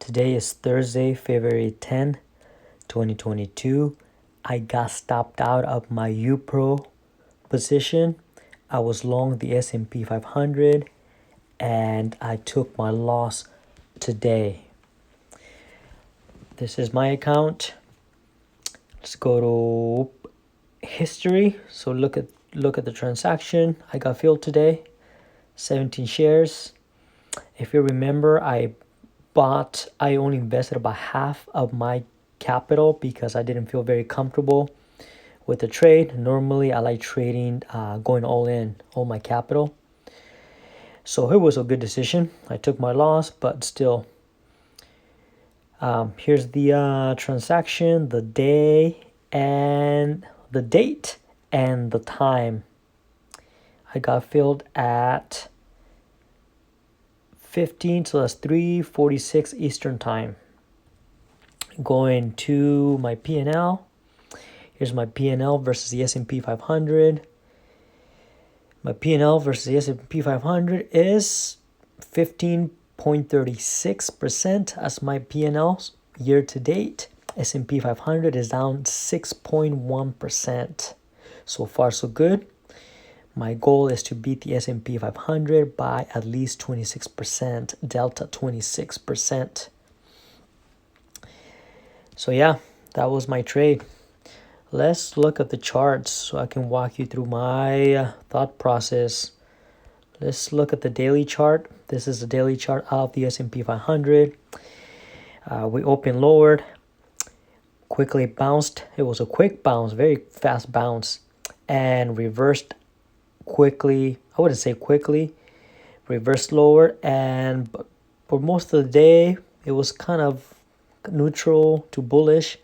Today is Thursday, February 10, 2022. I got stopped out of my UPRO position. I was long the S&P 500 and I took my loss today. This is my account. Let's go to history. So look at the transaction. I got filled today. 17 shares. If you remember, I only invested about half of my capital because I didn't feel very comfortable with the trade. Normally, I like trading, going all in, all my capital. So it was a good decision. I took my loss, but still. Here's the transaction, the day and the date and the time. I got filled at 15, so that's 3:46 Eastern time. Going to my P&L. Here's my P&L versus the S&P 500. My P&L versus the S&P 500 is 15.36% as my P&L year to date. S&P 500 is down 6.1%. So far, so good. My goal is to beat the S&P 500 by at least 26%, delta 26%. So yeah, that was my trade. Let's look at the charts so I can walk you through my thought process. Let's look at the daily chart. This is the daily chart of the S&P 500. We opened lowered, quickly bounced. It was a quick bounce, very fast bounce, and reversed quickly. I wouldn't say quickly, reversed lower, and for most of the day it was kind of neutral to bullish,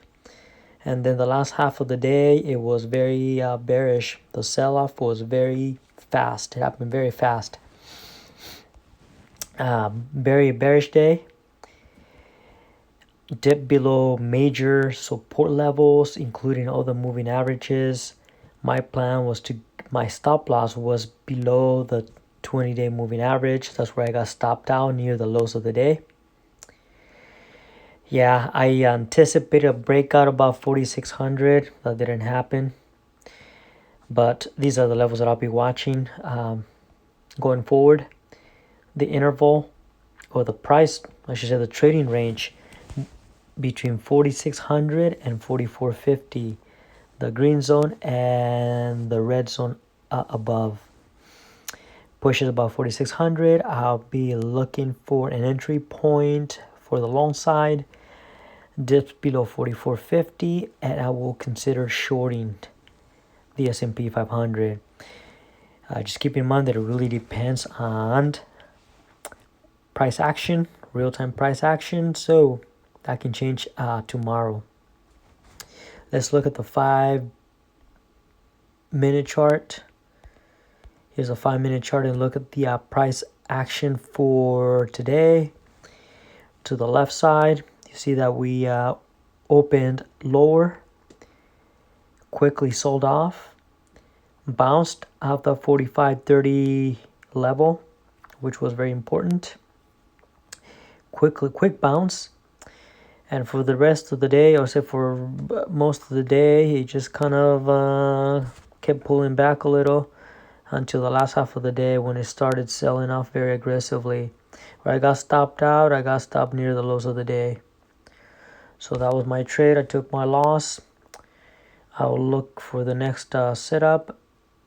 and then the last half of the day it was very bearish. The sell-off was very fast. It happened very fast. Very bearish day. Dip below major support levels, including all the moving averages. My stop loss was below the 20-day moving average. That's where I got stopped out near the lows of the day. Yeah, I anticipated a breakout about 4,600. That didn't happen. But these are the levels that I'll be watching going forward. The interval, or the price, I should say the trading range, between 4,600 and 4,450. The green zone and the red zone above. Pushes above 4,600. I'll be looking for an entry point for the long side. Dips below 4,450, and I will consider shorting the S&P 500. Just keep in mind that it really depends on price action, real-time price action, so that can change tomorrow. Let's look at the 5-minute chart. Here's a 5-minute chart and look at the price action for today. To the left side, you see that we opened lower, quickly sold off, bounced out the 45.30 level, which was very important. Quick bounce. And for the rest of the day, or say for most of the day, it just kind of kept pulling back a little until the last half of the day when it started selling off very aggressively. Where I got stopped out, I got stopped near the lows of the day. So that was my trade. I took my loss. I will look for the next setup